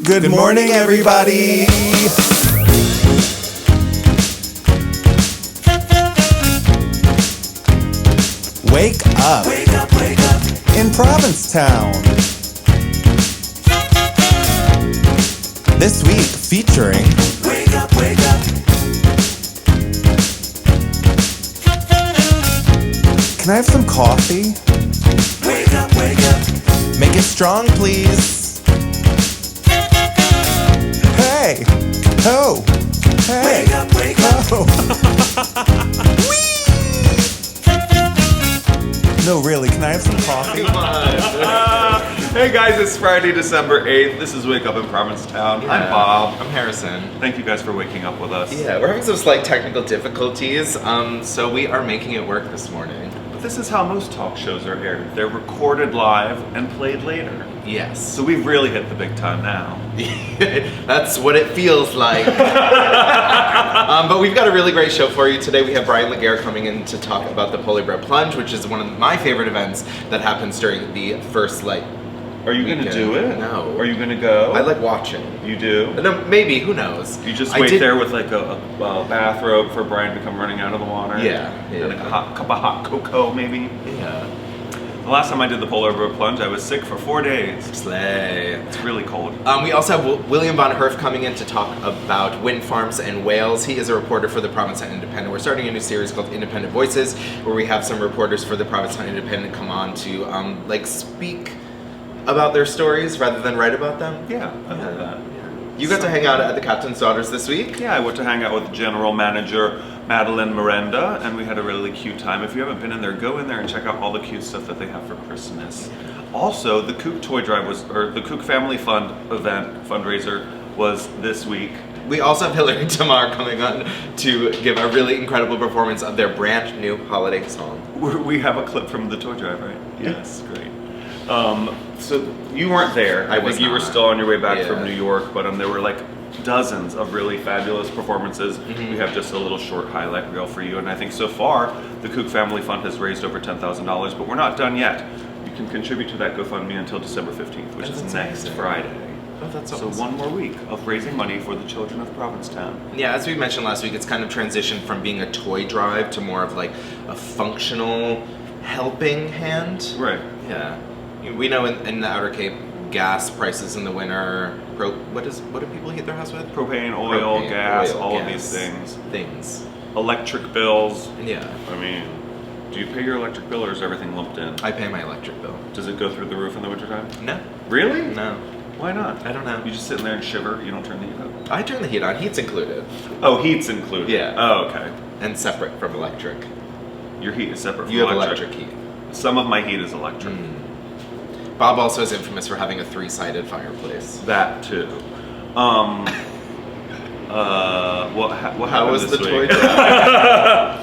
Good morning, everybody. Wake up. Wake up, wake up. In Provincetown. This week featuring Wake up, wake up. Can I have some coffee? Wake up, wake up. Make it strong, please. Hey. Ho. Hey. Wake up, wake up. Ho. Whee! No, really, can I have some coffee? Come on. Hey guys, it's Friday, December 8th. This is Wake Up in Provincetown. Yeah. I'm Bob. I'm Harrison. Thank you guys for waking up with us. Yeah, we're having some slight technical difficulties, so we are making it work this morning. But this is how most talk shows are aired. They're recorded live and played later. Yes. So we've really hit the big time now. That's what it feels like. But we've got a really great show for you today. We have Bryan Legare coming in to talk about the Polar Bear Plunge, which is one of my favorite events that happens during the first Are you going to do it? No. Are you going to go? I like watching. You do? No, maybe, who knows? You just wait there with like a bathrobe for Bryan to come running out of the water? Yeah. And like a cup of hot cocoa, maybe? Yeah. The last time I did the Polar Bear Plunge, I was sick for 4 days. Slay. It's really cold. We also have Willian von Herff coming in to talk about wind farms and whales. He is a reporter for the Provincetown Independent. We're starting a new series called Independent Voices, where we have some reporters for the Provincetown Independent come on to speak about their stories rather than write about them. Yeah, I love that. You got to hang out at the Captain's Daughters this week? Yeah, I went to hang out with General Manager Madeline Merenda, and we had a really cute time. If you haven't been in there, go in there and check out all the cute stuff that they have for Christmas. Also, the Kook Toy Drive the Kook Family Fund fundraiser was this week. We also have Hilarie and Tamar coming on to give a really incredible performance of their brand new holiday song. We have a clip from the toy drive, right? Yes, great. So you weren't there. I think you were still on your way back from New York, but there were like dozens of really fabulous performances. We have just a little short highlight reel for you, and I think so far the Kook Family Fund has raised over $10,000, but we're not done yet. You can contribute to that GoFundMe until December 15th, which is next Friday. Oh, that's so awesome. one more week of raising money for the children of Provincetown. Yeah, as we mentioned last week, it's kind of transitioned from being a toy drive to more of like a functional helping hand. Right. Yeah. We know in the Outer Cape, gas prices in the winter. What do people heat their house with? Propane, oil, gas, all of these things. Electric bills. Yeah. I mean, do you pay your electric bill or is everything lumped in? I pay my electric bill. Does it go through the roof in the wintertime? No. Really? No. Why not? I don't know. You just sit in there and shiver. You don't turn the heat up. I turn the heat on. Heat's included. Oh, heat's included. Yeah. Oh, okay. And separate from electric. Your heat is separate from You have electric. electric heat. Some of my heat is electric. Bob also is infamous for having a 3-sided fireplace. That too. What How happened was the this toy week? drive?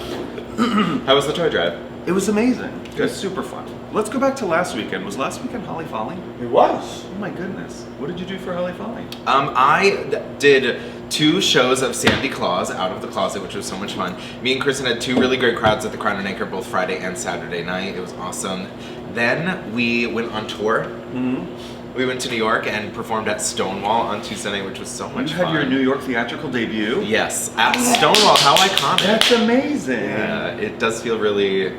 How was the toy drive? It was amazing. It was Good. super fun. Let's go back to last weekend. Was last weekend Holly Folly? It was. Oh my goodness. What did you do for Holly Folly? I did 2 shows of Sandy Claus Out of the Closet, which was so much fun. Me and Kristen had 2 really great crowds at the Crown and Anchor both Friday and Saturday night. It was awesome. Then we went on tour. We went to New York and performed at Stonewall on Tuesday night, which was so much fun. You had your New York theatrical debut? Yes, at Stonewall. How iconic. That's amazing. Yeah, it does feel really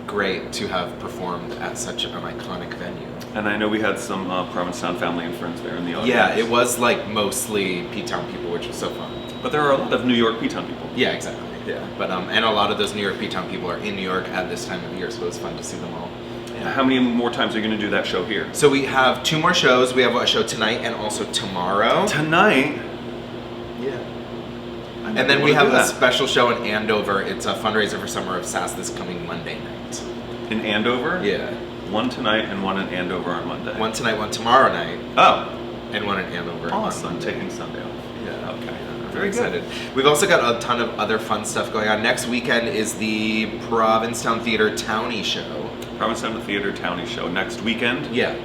great to have performed at such an iconic venue. And I know we had some Provincetown family and friends there in the audience. Yeah, it was like mostly P-Town people, which was so fun. But there are a lot of New York P-Town people. Yeah, exactly. Yeah, but and a lot of those New York P-Town people are in New York at this time of year, so it was fun to see them all. Yeah. How many more times are you going to do that show here? So we have 2 more shows. We have a show tonight and also tomorrow. Tonight? Yeah. And then we have a special show in Andover. It's a fundraiser for Summer of Sass this coming Monday night. In Andover? Yeah. One tonight and one in Andover on Monday. One tonight, one tomorrow night. Oh. And one in Andover. Awesome. On Monday. Taking Sunday off. Yeah. Okay. Very excited. We've also got a ton of other fun stuff going on. Next weekend is the Provincetown Theater Townie Show. Provincetown Theater Townie Show next weekend? Yeah.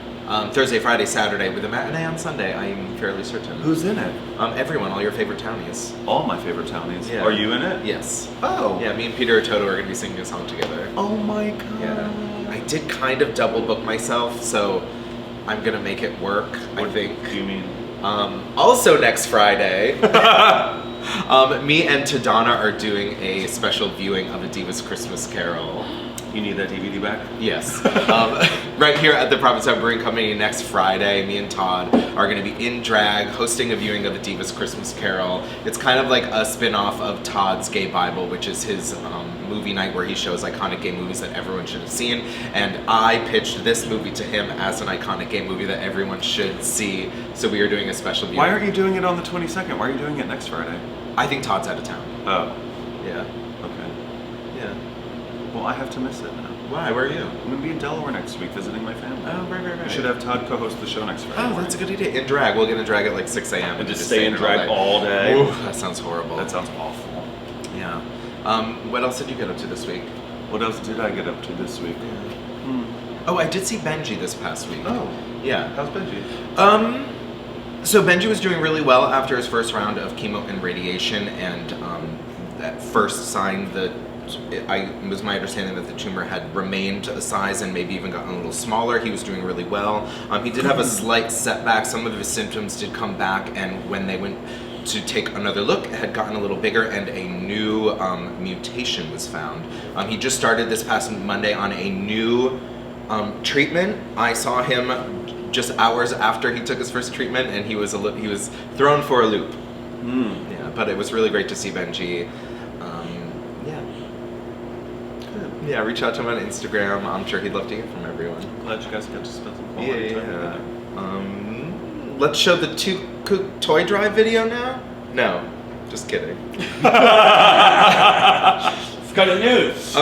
Thursday, Friday, Saturday, with a matinee on Sunday, I'm fairly certain. Who's in it? Everyone, all your favorite townies. All my favorite townies. Yeah. Are you in it? Yes. Oh. Yeah, me and Peter Toto are going to be singing a song together. Oh my god. Yeah. I did kind of double book myself, so I'm going to make it work, I think. What do you mean? Also next Friday, me and Tadana are doing a special viewing of A Diva's Christmas Carol. You need that DVD back? Yes. Right here at the Provincetown Brewing Company next Friday, me and Todd are going to be in drag hosting a viewing of A Diva's Christmas Carol. It's kind of like a spin-off of Todd's Gay Bible, which is his movie night where he shows iconic gay movies that everyone should have seen. And I pitched this movie to him as an iconic gay movie that everyone should see. So we are doing a special viewing. Why aren't you doing it on the 22nd? Why are you doing it next Friday? I think Todd's out of town. Oh, Yeah. okay. Yeah. Well, I have to miss it now. Why? Where are you? I'm gonna be in Delaware next week visiting my family. Oh, right. We should have Todd co-host the show next Friday. Oh, that's a good idea. In drag. We'll get in drag at like 6 a.m. And just stay in drag all day. Ooh, that sounds horrible. That sounds awful. Yeah. What else did you get up to this week? What else did I get up to this week? Oh, I did see Benji this past week. Oh, Yeah. how's Benji? So Benji was doing really well after his first round of chemo and radiation, and that first sign that it was my understanding that the tumor had remained a size and maybe even gotten a little smaller. He was doing really well. He did have a slight setback. Some of his symptoms did come back, and when they went to take another look, it had gotten a little bigger, and a new mutation was found. He just started this past Monday on a new treatment. I saw him just hours after he took his first treatment, and he was thrown for a loop. Yeah, but it was really great to see Benji. Yeah. Good. Yeah, reach out to him on Instagram. I'm sure he'd love to hear from everyone. Glad you guys got to spend some quality time together. Let's show the two cook toy drive video now? No, just kidding. It's got a news.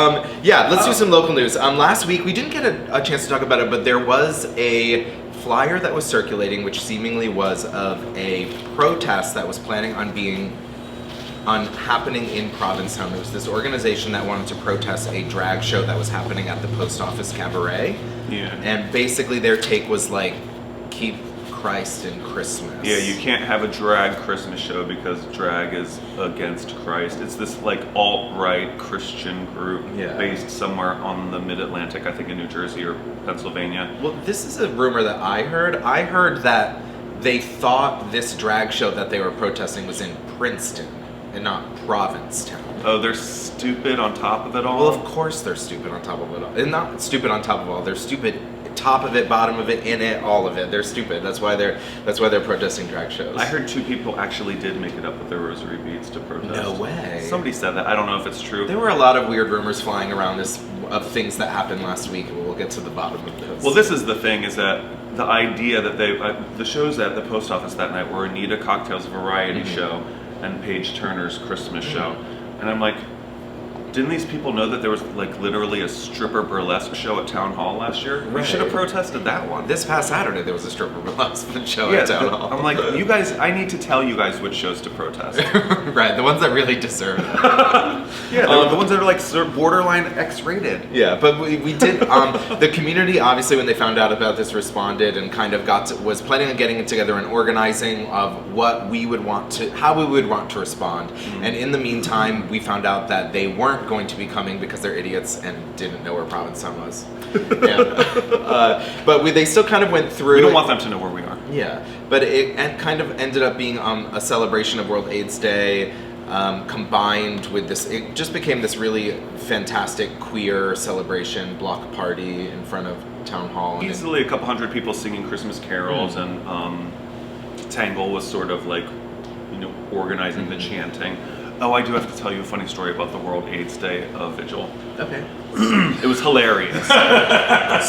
Yeah, let's do some local news. Last week, we didn't get a chance to talk about it, but there was a flyer that was circulating, which seemingly was of a protest that was planning on happening in Provincetown. There was this organization that wanted to protest a drag show that was happening at the post office cabaret. Yeah. And basically their take was like, keep Christ in Christmas. Yeah, you can't have a drag Christmas show because drag is against Christ. It's this like alt-right Christian group based somewhere on the mid-Atlantic, I think in New Jersey or Pennsylvania. Well, this is a rumor that I heard. I heard that they thought this drag show that they were protesting was in Princeton and not Provincetown. Oh, they're stupid on top of it all? Well, of course they're stupid on top of it all. And not stupid on top of all. They're stupid top of it, bottom of it, in it, all of it. They're stupid. That's why they're protesting drag shows. I heard 2 people actually did make it up with their rosary beads to protest. No way. Somebody said that. I don't know if it's true. There were a lot of weird rumors flying around of things that happened last week. We'll get to the bottom of this. Well, this is the thing, is that the idea that the shows at the post office that night were Anita Cocktail's variety show and Paige Turner's Christmas show. And I'm like, didn't these people know that there was like literally a stripper burlesque show at Town Hall last year? We should have protested that one. This past Saturday there was a stripper burlesque show at Town Hall. I'm like, you guys, I need to tell you guys which shows to protest. Right, the ones that really deserve it. Yeah, the ones that are like borderline X-rated. Yeah, but we did. The community obviously, when they found out about this, responded and kind of was planning on getting it together and organizing of how we would want to respond. And in the meantime, we found out that they weren't going to be coming because they're idiots and didn't know where Provincetown was. But they still kind of went through. We don't want them to know where we are. Yeah, but it kind of ended up being a celebration of World AIDS Day. Combined with this, it just became this really fantastic queer celebration block party in front of Town Hall. Easily a couple hundred people singing Christmas carols, and Tangle was sort of like, organizing the chanting. Oh, I do have to tell you a funny story about the World AIDS Day Vigil. Okay. It was hilarious.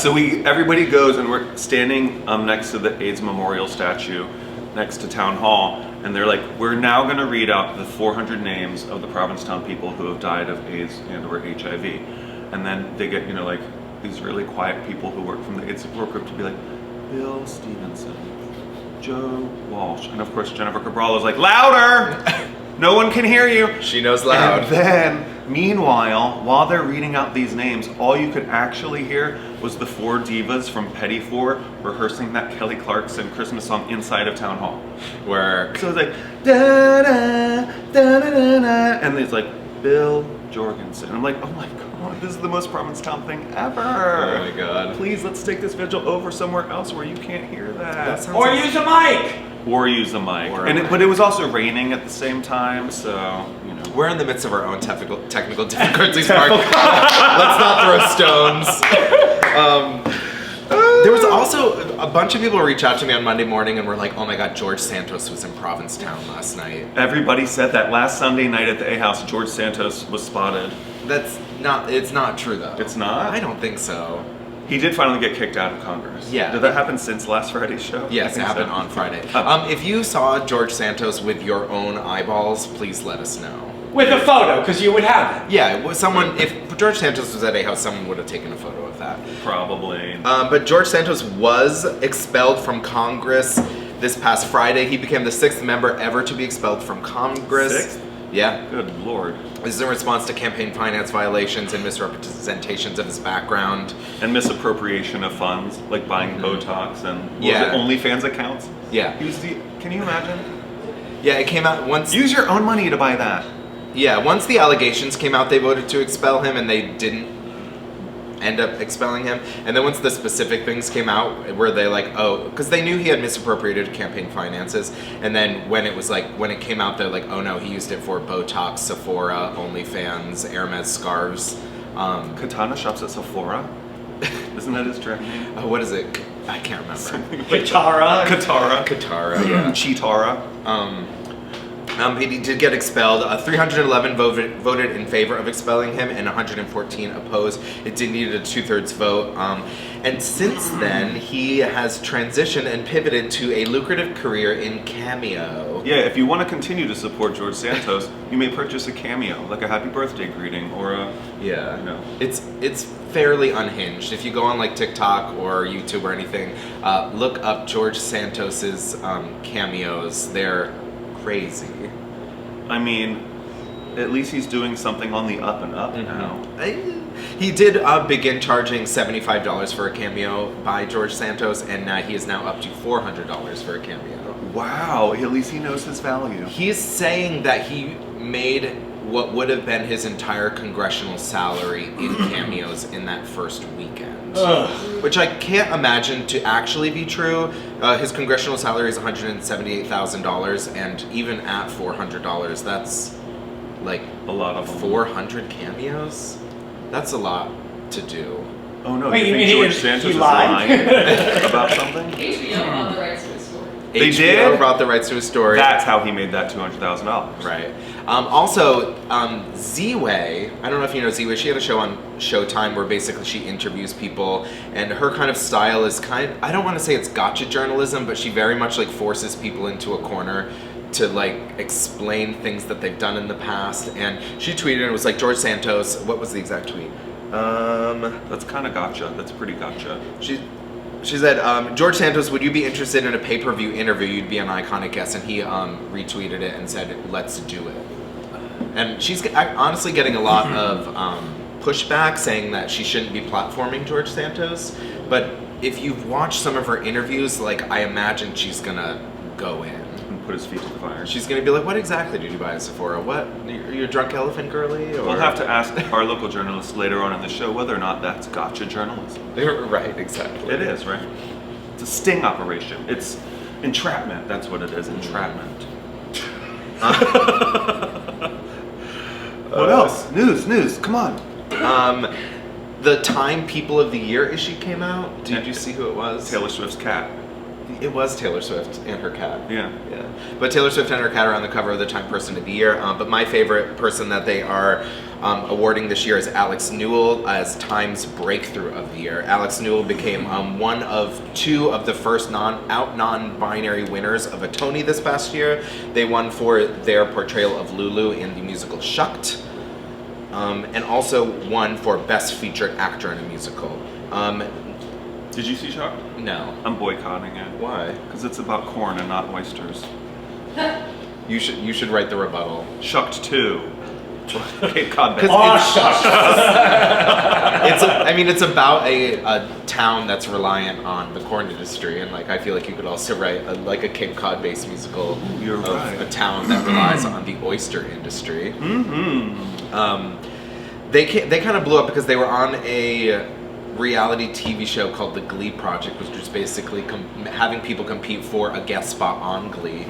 So everybody goes, and we're standing next to the AIDS Memorial statue next to Town Hall, and they're like, we're now going to read out the 400 names of the Provincetown people who have died of AIDS and or HIV. And then they get, like these really quiet people who work from the AIDS support group to be like, Bill Stevenson, Joe Walsh, and of course Jennifer Cabral is like, louder! No one can hear you. She knows loud. And then, meanwhile, while they're reading out these names, all you could actually hear was the 4 divas from Petty 4 rehearsing that Kelly Clarkson Christmas song inside of Town Hall. Work. So it's like, da da da da da da, and it's like, Bill Jorgensen. I'm like, oh my god, this is the most Provincetown thing ever. Oh my god. Please, let's take this vigil over somewhere else where you can't hear that. Or use a mic. Or use a mic. Or a mic. But it was also raining at the same time, so, you know. We're in the midst of our own technical difficulties, Mark. Let's not throw stones. There was also a bunch of people reach out to me on Monday morning and were like, oh my god, George Santos was in Provincetown last night. Everybody said that last Sunday night at the A House, George Santos was spotted. It's not true though. It's not? I don't think so. He did finally get kicked out of Congress. Yeah. Did that happen since last Friday's show? Yes, it happened on Friday. If you saw George Santos with your own eyeballs, please let us know. With a photo, because you would have it. Yeah, it was someone. If George Santos was at A House, someone would have taken a photo of that. Probably. But George Santos was expelled from Congress this past Friday. He became the 6th member ever to be expelled from Congress. 6th? Yeah. Good lord. This is in response to campaign finance violations and misrepresentations of his background. And misappropriation of funds, like buying Botox and Yeah. OnlyFans accounts. Yeah. Can you imagine? Yeah, it came out once. Use your own money to buy that. Yeah, once the allegations came out, they voted to expel him, and they didn't end up expelling him. And then once the specific things came out, where they like, oh, because they knew he had misappropriated campaign finances, and then when it came out, they're like, oh no, he used it for Botox, Sephora, OnlyFans, Hermes scarves. Katana shops at Sephora. Isn't that his drag name? What is it? I can't remember. Katara. Katara, yeah. Cheetara. He did get expelled. 311 voted in favor of expelling him, and 114 opposed. It did need a 2/3 vote. And since then, he has transitioned and pivoted to a lucrative career in Cameo. Yeah, if you want to continue to support George Santos, you may purchase a cameo, like a happy birthday greeting or a... Yeah, you know. It's fairly unhinged. If you go on like TikTok or YouTube or anything, look up George Santos's cameos. They're crazy. I mean, at least he's doing something on the up and up now. He did begin charging $75 for a cameo by George Santos, and he is now up to $400 for a cameo. Wow, at least he knows his value. He's saying that he made what would have been his entire congressional salary in cameos in that first weekend. Which I can't imagine to actually be true. His congressional salary is $178,000, and even at $400, that's like A lot of them. 400 cameos? That's a lot to do. Oh no, Wait, you you think mean George he Santos is lied? lying about something? HBO bought the rights to his story. They HBO did? brought the rights to his story. That's how he made that $200,000. Right. Also, Z-Way, I don't know if you know Z-Way, she had a show on Showtime where basically she interviews people, and her kind of style is I don't want to say it's gotcha journalism, but she very much like forces people into a corner to like explain things that they've done in the past. And she tweeted, and it was like, George Santos, what was the exact tweet? That's kind of gotcha. That's pretty gotcha. She said, George Santos, would you be interested in a pay-per-view interview? You'd be an iconic guest. And he retweeted it and said, let's do it. And she's honestly getting a lot of pushback saying that she shouldn't be platforming George Santos. But if you've watched some of her interviews, like, I imagine she's gonna go in. And put his feet to the fire. She's gonna be like, what exactly did you buy at Sephora? What? You're a drunk elephant girly? Or... We'll have to ask our local journalists later on in the show whether or not that's gotcha journalism. Right, exactly. It is, right? It's a sting operation. It's entrapment. That's what it is, entrapment. What else? News, come on. The Time People of the Year issue came out. Did you see who it was? Taylor Swift's cat. It was Taylor Swift and her cat. Yeah. But Taylor Swift and her cat are on the cover of the Time Person of the Year. But my favorite person that they are awarding this year is Alex Newell as Time's Breakthrough of the Year. Alex Newell became one of 2 of the first non-binary winners of a Tony this past year. They won for their portrayal of Lulu in the musical Shucked, and also won for Best Featured Actor in a Musical. Did you see Shocked? No. I'm boycotting it. Why? Because it's about corn and not oysters. You should write the rebuttal. Shucked 2. Cape Cod Bay. It's about a town that's reliant on the corn industry, and like I feel like you could also write a Cape Cod-based musical You're of right. a town that relies on the oyster industry. Mm-hmm. They kind of blew up because they were on a reality TV show called The Glee Project, which was basically having people compete for a guest spot on Glee.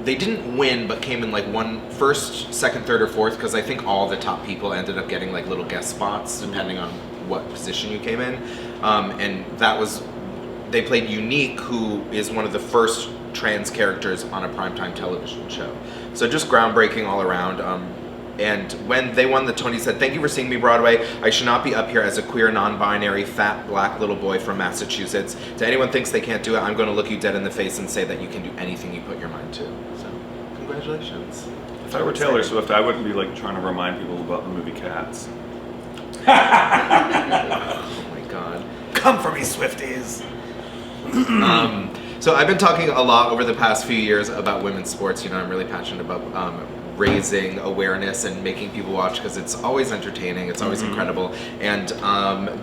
They didn't win, but came in like first, second, third, or fourth, because I think all the top people ended up getting like little guest spots depending on what position you came in. And that was, they played Unique, who is one of the first trans characters on a primetime television show. So just groundbreaking all around. And when they won the Tony, said, "Thank you for seeing me, Broadway. I should not be up here as a queer, non-binary, fat, black little boy from Massachusetts. To anyone thinks they can't do it, I'm going to look you dead in the face and say that you can do anything you put your mind to." So, congratulations. If I were Taylor Swift, I wouldn't be like trying to remind people about the movie Cats. Oh my God. Come for me, Swifties. So I've been talking a lot over the past few years about women's sports. You know, I'm really passionate about raising awareness and making people watch because it's always entertaining, it's always incredible. And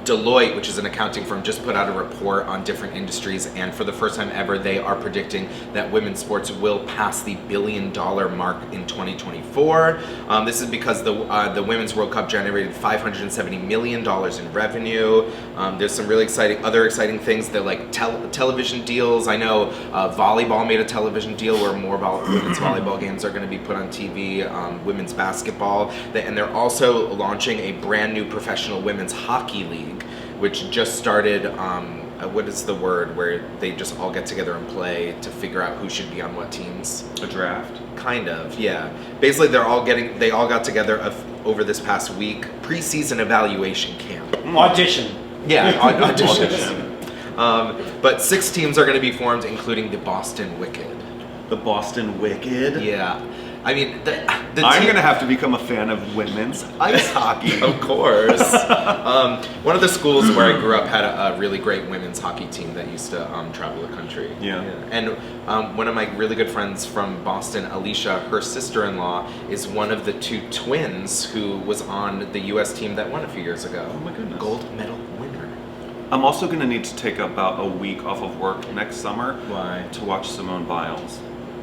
Deloitte, which is an accounting firm, just put out a report on different industries, and for the first time ever, they are predicting that women's sports will pass the $1 billion mark in 2024. This is because the Women's World Cup generated $570 million in revenue. There's some really other exciting things that like television deals. I know volleyball made a television deal where more women's volleyball games are going to be put on TV. Women's basketball, and they're also launching a brand new professional women's hockey league, which just started. What is the word where they just all get together and play to figure out who should be on what teams? A draft. Kind of, yeah. Basically, they all got together over this past week, preseason evaluation camp. Audition. Yeah, auditions. But 6 teams are going to be formed, including the Boston Wicked. The Boston Wicked? Yeah. I mean, I'm going to have to become a fan of women's ice hockey. Of course. One of the schools where I grew up had a really great women's hockey team that used to travel the country. Yeah. And one of my really good friends from Boston, Alicia, her sister-in-law, is one of the 2 twins who was on the U.S. team that won a few years ago. Oh my goodness. Gold medal winner. I'm also going to need to take about a week off of work next summer. Why? To watch Simone Biles.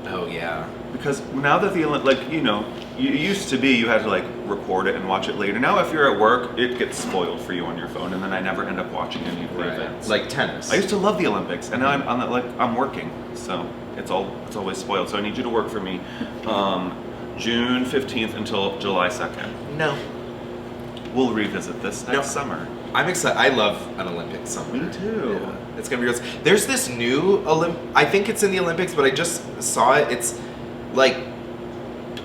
Oh, yeah. Because now that you used to be, you had to like record it and watch it later. Now if you're at work, it gets spoiled for you on your phone, and then I never end up watching any of the events. Like tennis. I used to love the Olympics, and now I'm working, so it's always spoiled. So I need you to work for me, June 15th until July 2nd. No. We'll revisit this next summer. I'm excited. I love an Olympic summer. Me too. Yeah. It's gonna be real. There's this new I think it's in the Olympics, but I just saw it. It's like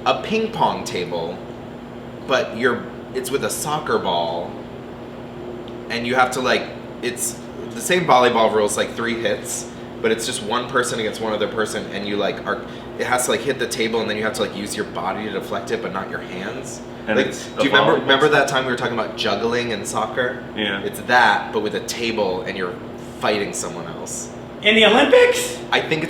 a ping pong table, but it's with a soccer ball, and you have to it's the same volleyball rules, like 3 hits, but it's just one person against one other person, and you it has to hit the table, and then you have to use your body to deflect it, but not your hands. And do you remember sport. that time we were talking about juggling in soccer? Yeah. It's that, but with a table, and you're fighting someone else. In the Olympics? I think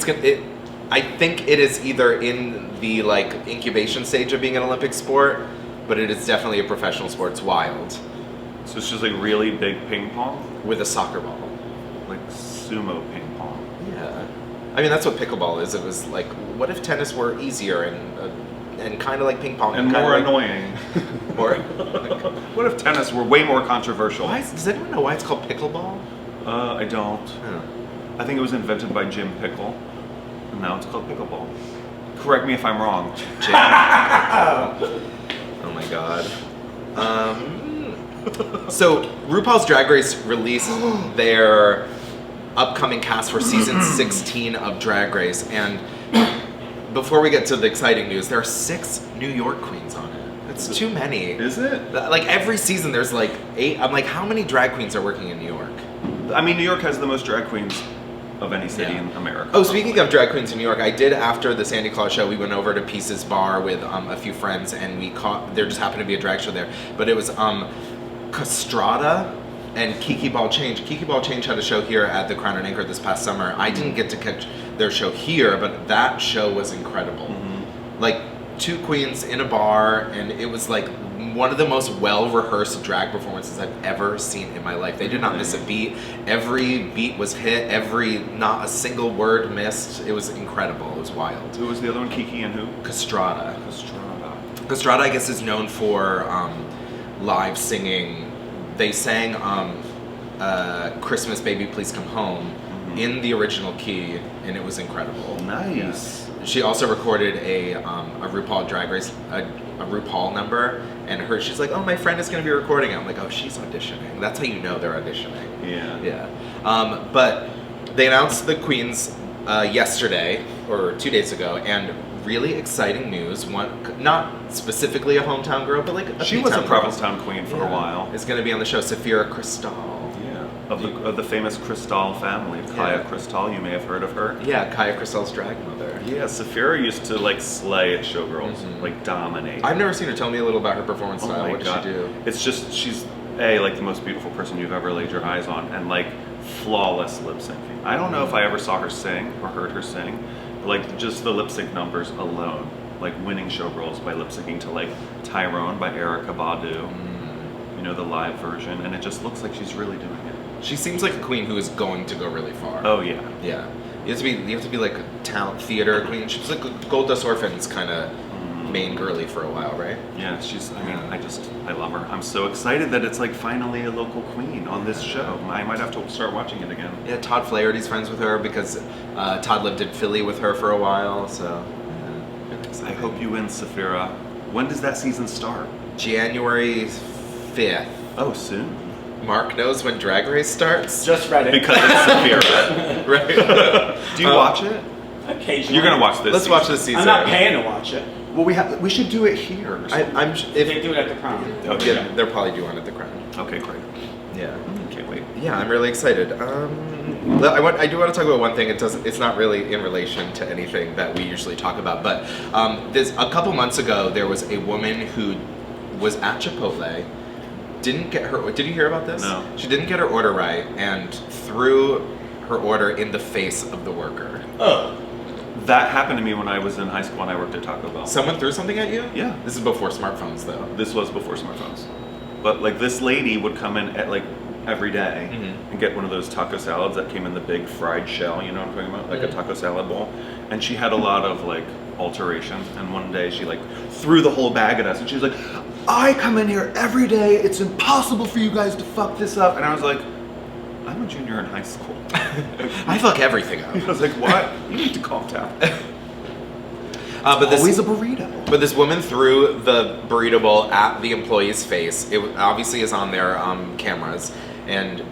I think it is either in the incubation stage of being an Olympic sport, but it is definitely a professional sport. It's wild. So it's just really big ping pong? With a soccer ball. Like sumo ping pong. Yeah. I mean, that's what pickleball is. It was what if tennis were easier and kind of like ping pong? And more annoying. Or what if tennis were way more controversial? does anyone know why it's called pickleball? I don't. Huh. I think it was invented by Jim Pickle, and now it's called pickleball. Correct me if I'm wrong. Oh my god. So RuPaul's Drag Race released their upcoming cast for season 16 of Drag Race, and before we get to the exciting news, there are 6 New York queens on it. It's too many. Is it? Every season there's 8. I'm how many drag queens are working in New York? I mean, New York has the most drag queens of any city in America. Oh, speaking of drag queens in New York, I did after the Sandy Claus show, we went over to Pieces Bar with a few friends, and there just happened to be a drag show there. But it was Castrata and Kiki Ball Change. Kiki Ball Change had a show here at the Crown and Anchor this past summer. I didn't get to catch their show here, but that show was incredible. Mm-hmm. 2 queens in a bar, and it was one of the most well-rehearsed drag performances I've ever seen in my life. They did not miss a beat. Every beat was hit. Not a single word missed. It was incredible. It was wild. Who was the other one? Kiki and who? Castrata. Castrata, I guess, is known for live singing. They sang Christmas Baby Please Come Home in the original key, and it was incredible. Nice. She also recorded a RuPaul Drag Race, a RuPaul number, and she's like, oh, my friend is going to be recording it. I'm like, oh, she's auditioning. That's how you know they're auditioning. Yeah. Yeah. But they announced the queens yesterday, or 2 days ago, and really exciting news. One, not specifically a hometown girl, but like She was a P-town girl. Provincetown queen for a while. Is going to be on the show, Saphira Crystal. Of the famous Cristal family, Kaya Cristal. You may have heard of her. Yeah, Kaya Crystal's drag mother. Yeah, Saphira used to like slay at Showgirls, like dominate. I've never seen her. Tell me a little about her performance style. my What God. does she do? It's just she's like the most beautiful person you've ever laid your eyes on, and like flawless lip syncing. I don't know if I ever saw her sing or heard her sing, but like just the lip sync numbers alone, like winning Showgirls by lip syncing to like Tyrone by Erykah Badu, you know, the live version, and it just looks like she's really doing it. She seems like a queen who is going to go really far. Oh yeah. Yeah. You have to be like a talent theater queen. She's like a Gold Dust Orphans kind of main girly for a while, right? Yeah, I love her. I'm so excited that it's like finally a local queen on this show. I might have to start watching it again. Yeah, Todd Flaherty's friends with her because Todd lived in Philly with her for a while, so I hope you win, Saphira. When does that season start? January 5th. Oh, soon. Mark knows when Drag Race starts. Just read it. Because it's Saphira. Right. Do you watch it? Occasionally. You're gonna watch this. Let's watch this season. I'm not paying to watch it. Well, we should do it here. I'm If if they do it at the Crown. Okay. yeah, they'll probably do one at the Crown. Okay, great. Yeah. Can't wait. Yeah, I'm really excited. I do want to talk about one thing. It's not really in relation to anything that we usually talk about, but there's a couple months ago there was a woman who was at Chipotle, didn't get her. Did you hear about this? No. She didn't get her order right and threw her order in the face of the worker. Oh. That happened to me when I was in high school and I worked at Taco Bell. Someone threw something at you? Yeah. This is before smartphones, though. This was before smartphones. But like this lady would come in at like every day and get one of those taco salads that came in the big fried shell, you know what I'm talking about? Like a taco salad bowl. And she had a lot of like alterations, and one day she like threw the whole bag at us and she was like, I come in here every day, it's impossible for you guys to fuck this up. And I was like, I'm a junior in high school. I fuck everything up. I was like, what? You need to calm down. But this, Always a burrito. But this woman threw the burrito bowl at the employee's face. It obviously is on their cameras, and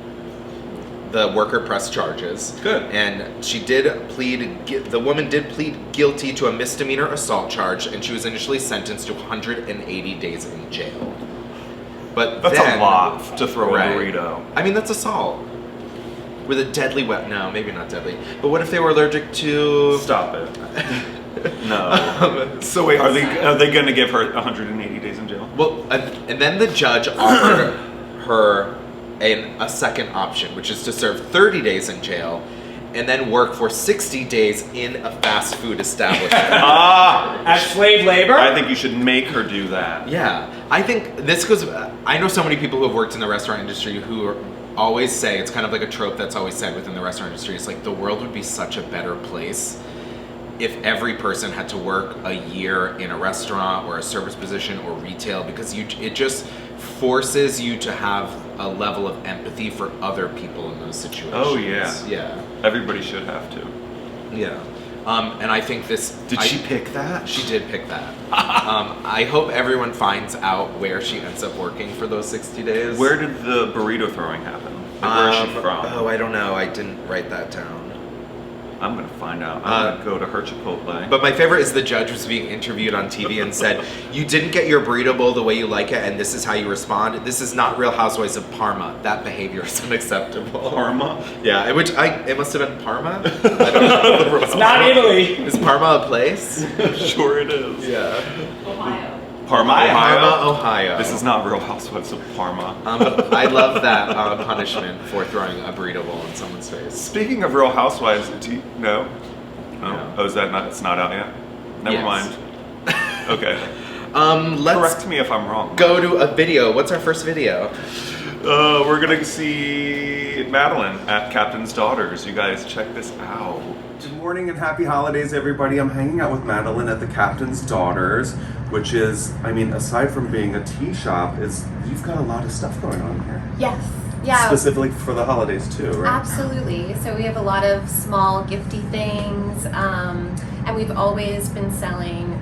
the worker pressed charges. Good. And she did plead. The woman did plead guilty to a misdemeanor assault charge, and she was initially sentenced to 180 days in jail. But That's then, a lot to throw right. a burrito. I mean, that's assault with a deadly weapon. No, maybe not deadly. But what if they were allergic to? Stop it. No. So wait, are they going to give her 180 days in jail? Well, and then the judge offered her a second option, which is to serve 30 days in jail and then work for 60 days in a fast food establishment. As slave labor? I think you should make her do that. Yeah, I think this goes. I know so many people who have worked in the restaurant industry who always say, it's kind of like a trope that's always said within the restaurant industry, it's like the world would be such a better place if every person had to work a year in a restaurant or a service position or retail, because it just forces you to have a level of empathy for other people in those situations. Oh yeah. Yeah. Everybody should have to. Yeah. And I think this... Did she pick that? She did pick that. I hope everyone finds out where she ends up working for those 60 days. Where did the burrito throwing happen? Like, where is she from? Oh, I don't know. I didn't write that down. I'm gonna find out. I'm gonna go to her Chipotle. But my favorite is the judge was being interviewed on TV and said, you didn't get your burrito bowl the way you like it, and this is how you respond. This is not Real Housewives of Parma. That behavior is unacceptable. Parma? Yeah, it must have been Parma? I don't know. It's not Italy. Is Parma a place? Sure it is. Yeah. Ohio. Parma, Ohio. Ohio. Parma, Ohio. This is not Real Housewives of Parma. But I love that punishment for throwing a burrito bowl in someone's face. Speaking of Real Housewives, do you know? No. Oh, is that not? It's not out yet. Never Yes. mind. Okay. Let's Correct me if I'm wrong. go to a video. What's our first video? We're gonna see Madeline at Captain's Daughters. You guys check this out. Good morning and happy holidays, everybody. I'm hanging out with Madeline at the Captain's Daughters, which is, I mean, aside from being a tea shop, you've got a lot of stuff going on here. Yes, Yeah. Specifically for the holidays too, right? Absolutely. So we have a lot of small gifty things, and we've always been selling,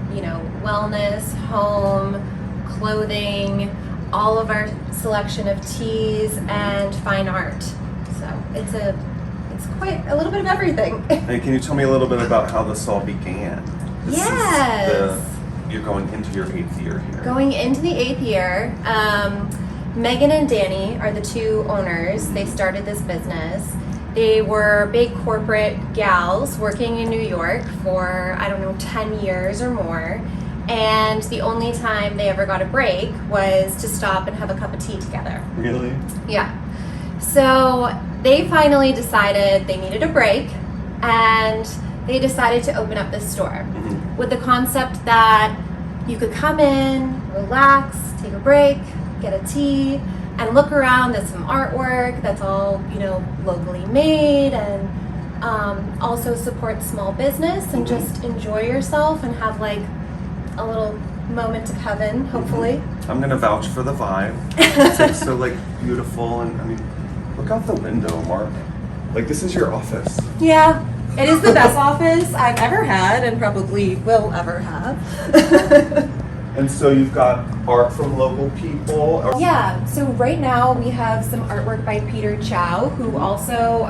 wellness, home, clothing, all of our selection of teas and fine art. So it's quite a little bit of everything. And can you tell me a little bit about how this all began? Yes. You're going into your 8th year here. Going into the 8th year, Megan and Danny are the two owners. They started this business. They were big corporate gals working in New York for, 10 years or more. And the only time they ever got a break was to stop and have a cup of tea together. Really? Yeah. So they finally decided they needed a break, and they decided to open up this store with the concept that you could come in, relax, take a break, get a tea, and look around. There's some artwork that's all, locally made, and also support small business and just enjoy yourself and have like a little moment of heaven, hopefully. I'm gonna vouch for the vibe. It's like so beautiful, and look out the window, Mark. Like, this is your office. Yeah, it is the best office I've ever had and probably will ever have. And so you've got art from local people. Yeah, so right now we have some artwork by Peter Chow, who also,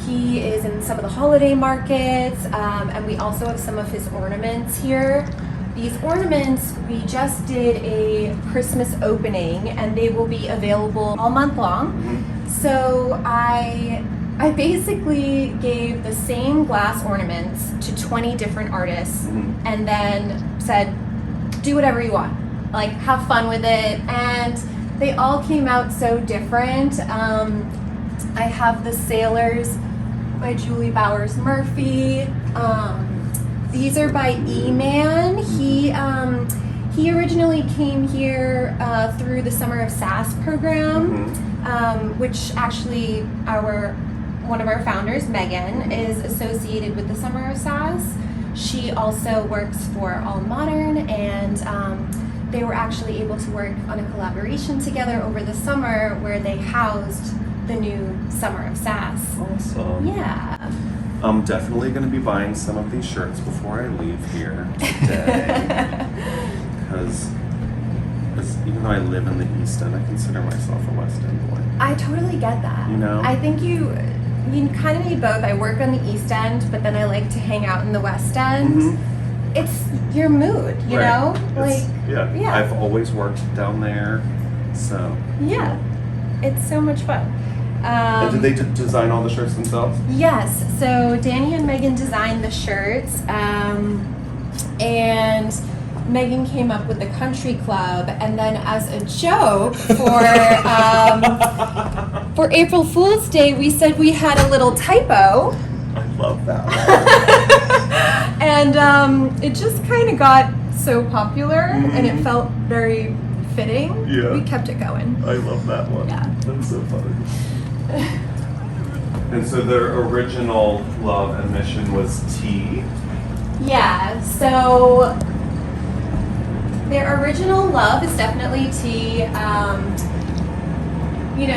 he is in some of the holiday markets, and we also have some of his ornaments here. These ornaments, we just did a Christmas opening, and they will be available all month long. So I basically gave the same glass ornaments to 20 different artists, and then said, do whatever you want, like have fun with it. And they all came out so different. I have the Sailors by Julie Bowers Murphy. These are by E-Man. He originally came here through the Summer of Sass program, which actually one of our founders, Megan, is associated with the Summer of Sass. She also works for All Modern, and they were actually able to work on a collaboration together over the summer where they housed the new Summer of Sass. Awesome. Yeah. I'm definitely going to be buying some of these shirts before I leave here today. Because even though I live in the East End, I consider myself a West End boy. I totally get that. I think you kind of need both. I work on the East End, but then I like to hang out in the West End. It's your mood, you know? Yeah. I've always worked down there, so. Yeah. It's so much fun. And did they design all the shirts themselves? Yes. So Danny and Megan designed the shirts, and Megan came up with the country club, and then as a joke for April Fool's Day, we said we had a little typo. I love that. And it just kind of got so popular, and it felt very fitting. Yeah. We kept it going. I love that one. Yeah. That's so funny. And so their original love and mission was tea. Yeah, so their original love is definitely tea.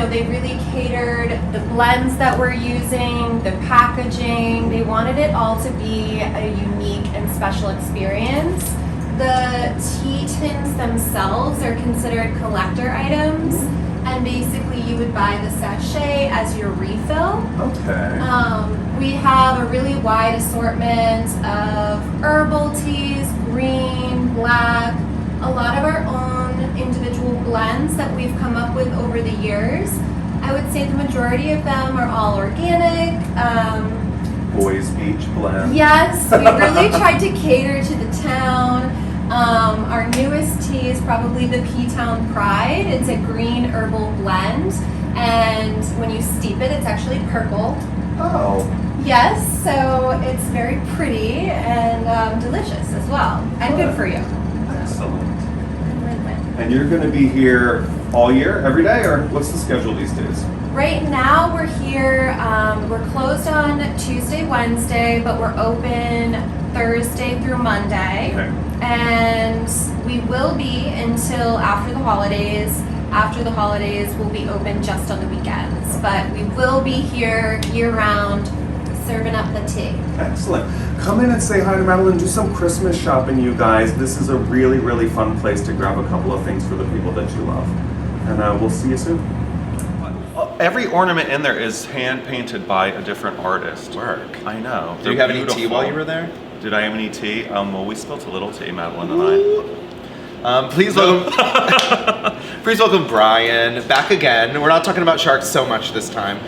They really catered the blends that we're using, the packaging. They wanted it all to be a unique and special experience. The tea tins themselves are considered collector items, and basically you would buy the sachet as your refill. Okay. We have a really wide assortment of herbal teas, green, black, a lot of our own individual blends that we've come up with over the years. I would say the majority of them are all organic. Boys Beach blend. Yes, we really tried to cater to the town. Our newest tea is probably the P-Town Pride. It's a green herbal blend, and when you steep it, it's actually purple. Oh. Yes, so it's very pretty and delicious as well, and good for you. Excellent. Win-win. And you're going to be here all year, every day, or what's the schedule these days? Right now we're here, we're closed on Tuesday, Wednesday, but we're open Thursday through Monday. Okay. And we will be until after the holidays. after the holidays, we'll be open just on the weekends. But we will be here year-round, serving up the tea. Excellent. Come in and say hi to Madeline. Do some Christmas shopping, you guys. This is a really, really fun place to grab a couple of things for the people that you love. And we'll see you soon. Every ornament in there is hand painted by a different artist. Work. I know. Did you have any tea while you were there? Did I have any tea? Well, we spilt a little tea, Madeline and I. Please welcome Bryan back again. We're not talking about sharks so much this time.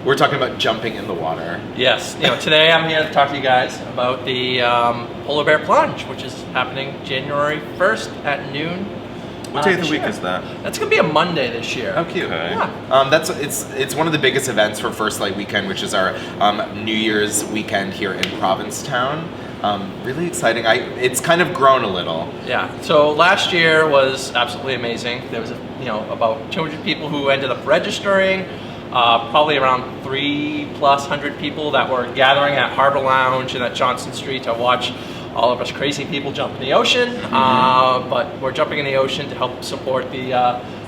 We're talking about jumping in the water. Yes, today I'm here to talk to you guys about the Polar Bear Plunge, which is happening January 1st at noon. What day of the this week year. is that? That's gonna be a Monday this year. How cute. Okay. Yeah. It's one of the biggest events for First Light Weekend, which is our New Year's weekend here in Provincetown. Really exciting. It's kind of grown a little. Yeah. So last year was absolutely amazing. There was about 200 people who ended up registering. Probably around 300+ people that were gathering at Harbor Lounge and at Johnson Street to watch all of us crazy people jump in the ocean. But we're jumping in the ocean to help support the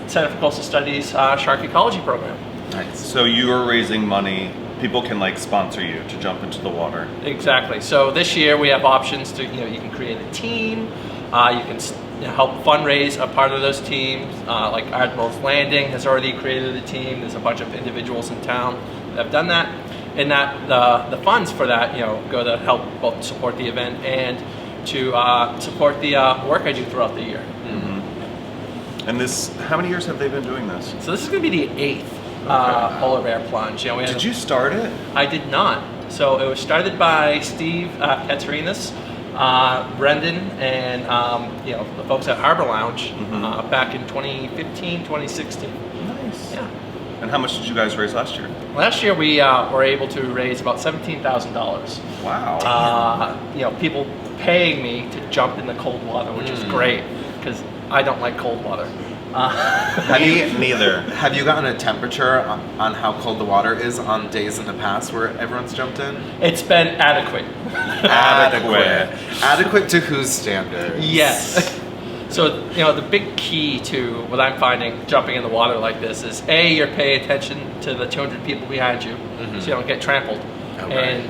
Center for Coastal Studies Shark Ecology Program. Nice. So you are raising money. People can sponsor you to jump into the water. Exactly. So this year we have options to you can create a team. You can help fundraise a part of those teams. Like Admiral's Landing has already created a team. There's a bunch of individuals in town that have done that. And that the funds for that go to help both support the event and to support the work I do throughout the year. And how many years have they been doing this? So this is going to be the 8th Polar Bear Plunge. Did you start it? I did not. So it was started by Steve Katerinas, Brendan, and the folks at Harbor Lounge back in 2015, 2016. Nice. Yeah. And how much did you guys raise last year? Last year we were able to raise about $17,000. Wow. People paying me to jump in the cold water, which is great because I don't like cold water. Me neither. Have you gotten a temperature on how cold the water is on days in the past where everyone's jumped in? It's been adequate. Adequate to whose standards? Yes. So, the big key to what I'm finding jumping in the water like this is A, you're paying attention to the 200 people behind you so you don't get trampled. Okay. And,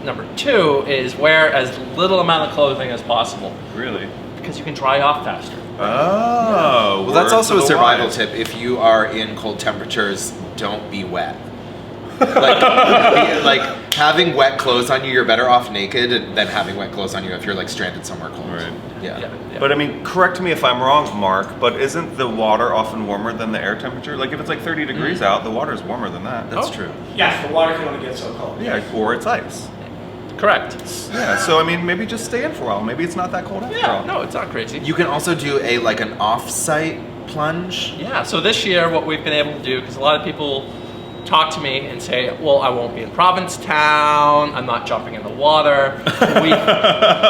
number 2 is wear as little amount of clothing as possible. Really? Because you can dry off faster. Oh. Well, that's word also to a the survival wise. tip. If you are in cold temperatures, don't be wet. like having wet clothes on you, you're better off naked than having wet clothes on you if you're stranded somewhere cold. Right. Yeah. But correct me if I'm wrong, Mark, but isn't the water often warmer than the air temperature? If it's 30 degrees out, the water is warmer than that. That's true. Yes, the water can only get so cold. Yeah, or it's ice. Correct. Yeah, so maybe just stay in for a while. Maybe it's not that cold after all. No, it's not crazy. You can also do an off-site plunge. Yeah, so this year what we've been able to do, because a lot of people talk to me and say, well, I won't be in Provincetown, I'm not jumping in the water.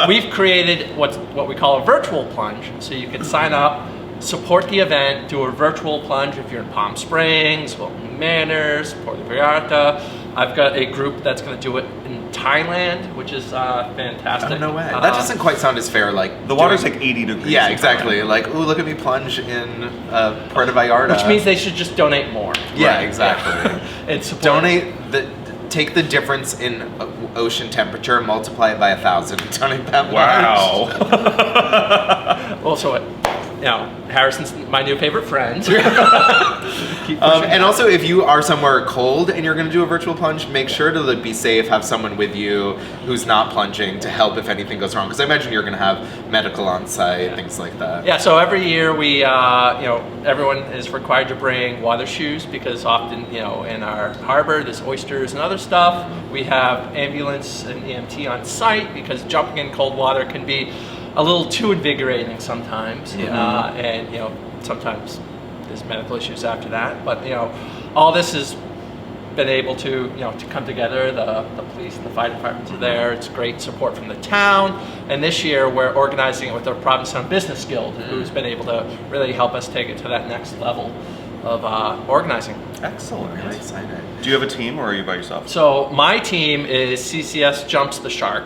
We've created what we call a virtual plunge. So you can sign up, support the event, do a virtual plunge if you're in Palm Springs, Wilton Manors, Puerto Vallarta. I've got a group that's going to do it in Thailand, which is fantastic. Oh, no way. That doesn't quite sound as fair. The water's 80 degrees. Yeah, in exactly. Thailand. Ooh, look at me plunge in Puerto Vallarta. Which means they should just donate more. Yeah, Right. exactly. And support. Take the difference in ocean temperature, multiply it by 1,000, donate that much. Wow. Also, Harrison's my new favorite friend. And also, if you are somewhere cold and you're going to do a virtual plunge, make sure to be safe, have someone with you who's not plunging to help if anything goes wrong. Because I imagine you're going to have medical on site, things like that. Yeah, so every year we, everyone is required to bring water shoes because often, in our harbor there's oysters and other stuff. We have ambulance and EMT on site because jumping in cold water can be a little too invigorating sometimes. And sometimes there's medical issues after that. But all this has been able to to come together. The police and the fire departments are there. It's great support from the town. And this year we're organizing it with our Provincetown Business Guild, who's been able to really help us take it to that next level of organizing. Excellent. Really excited. Do you have a team or are you by yourself? So my team is CCS Jumps the Shark.